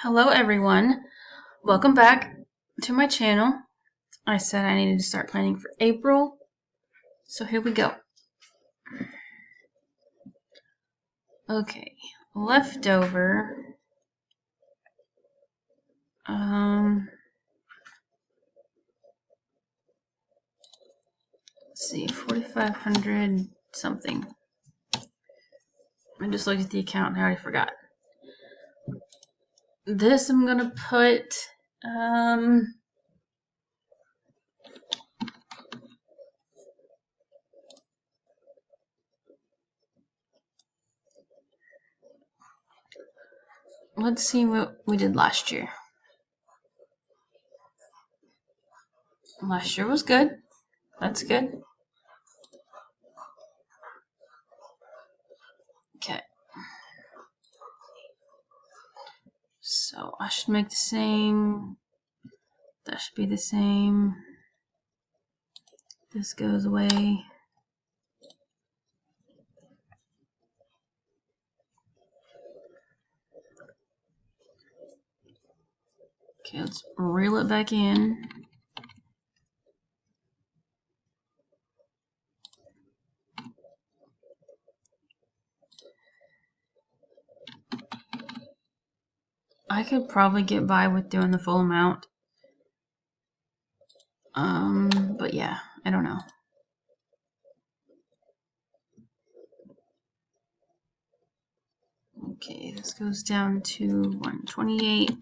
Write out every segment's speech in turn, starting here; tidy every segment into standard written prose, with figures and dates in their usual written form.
Hello everyone, welcome back to my channel. I said I needed to start planning for April, so here we go. Okay, leftover. Let's see, 4,500 something. I just looked at the account and I already forgot. This I'm gonna put, let's see what we did last year. Last year was good. That's good. Okay. So I should make the same. That should be the same. This goes away. Okay, let's reel it back in. I could probably get by with doing the full amount. But yeah, I don't know. Okay, this goes down to 128.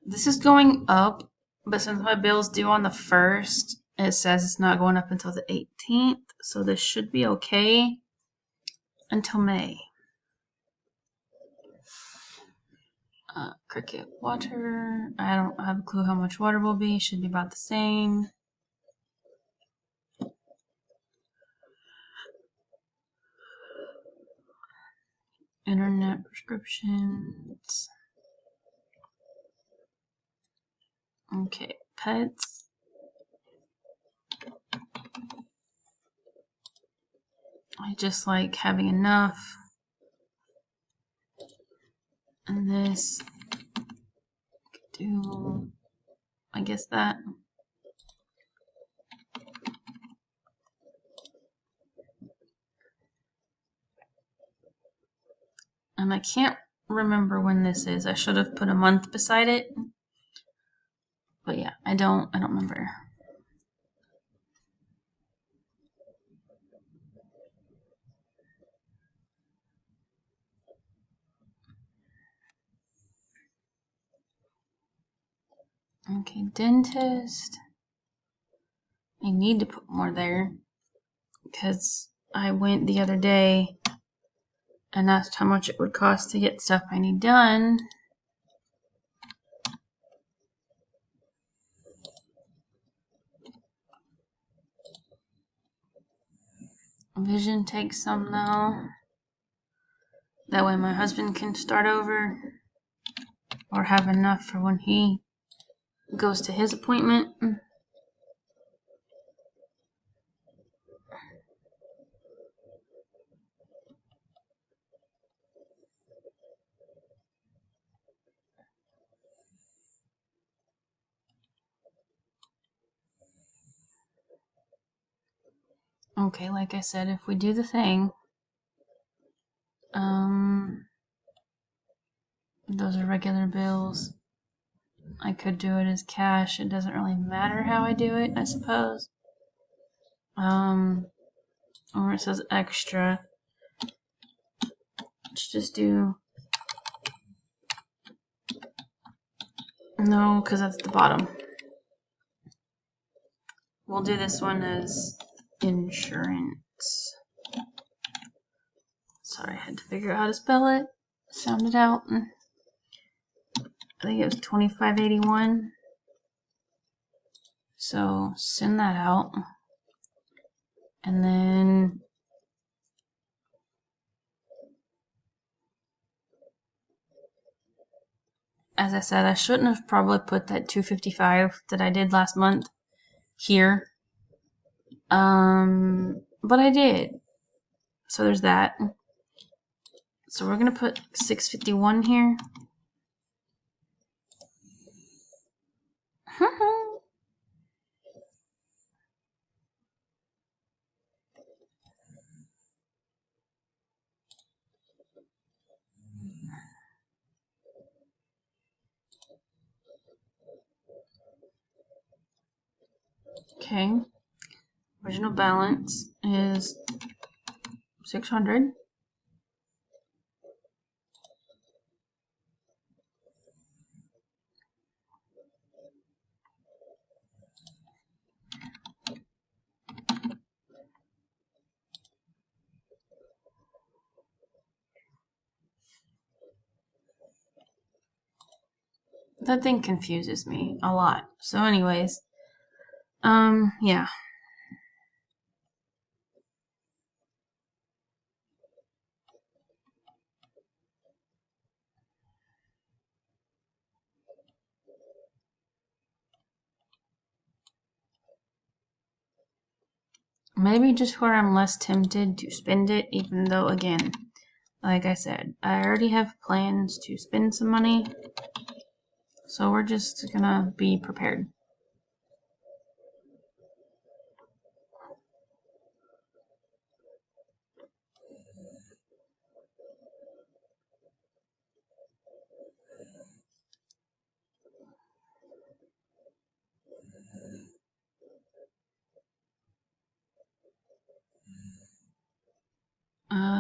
This is going up, but since my bill's due on the 1st, it says it's not going up until the 18th, so this should be okay until May. Cricket water. I don't have a clue how much water will be. Should be about the same. Internet prescriptions. Okay, pets. I just like having enough. And this could do, I guess that. And I can't remember when this is. I should have put a month beside it. But yeah, I don't remember. Okay, dentist. I need to put more there because I went the other day and asked how much it would cost to get stuff I need done. Vision takes some now. That way my husband can start over or have enough for when he goes to his appointment. Okay, like I said, if we do the thing, those are regular bills. I could do it as cash. It doesn't really matter how I do it, I suppose. Or it says extra. Let's just do. No, because that's the bottom. We'll do this one as insurance. Sorry, I had to figure out how to spell it. Sound it out. I think it was 2581. So send that out. And then as I said, I shouldn't have probably put that 255 that I did last month here. But I did. So there's that. So we're gonna put 651 here. Okay. Original balance is 600. That thing confuses me a lot. So anyways, yeah. Maybe just where I'm less tempted to spend it, even though, again, like I said, I already have plans to spend some money. So we're just gonna be prepared.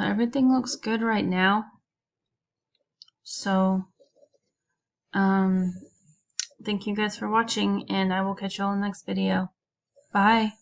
Everything looks good right now. So, thank you guys for watching, and I will catch you all in the next video. Bye.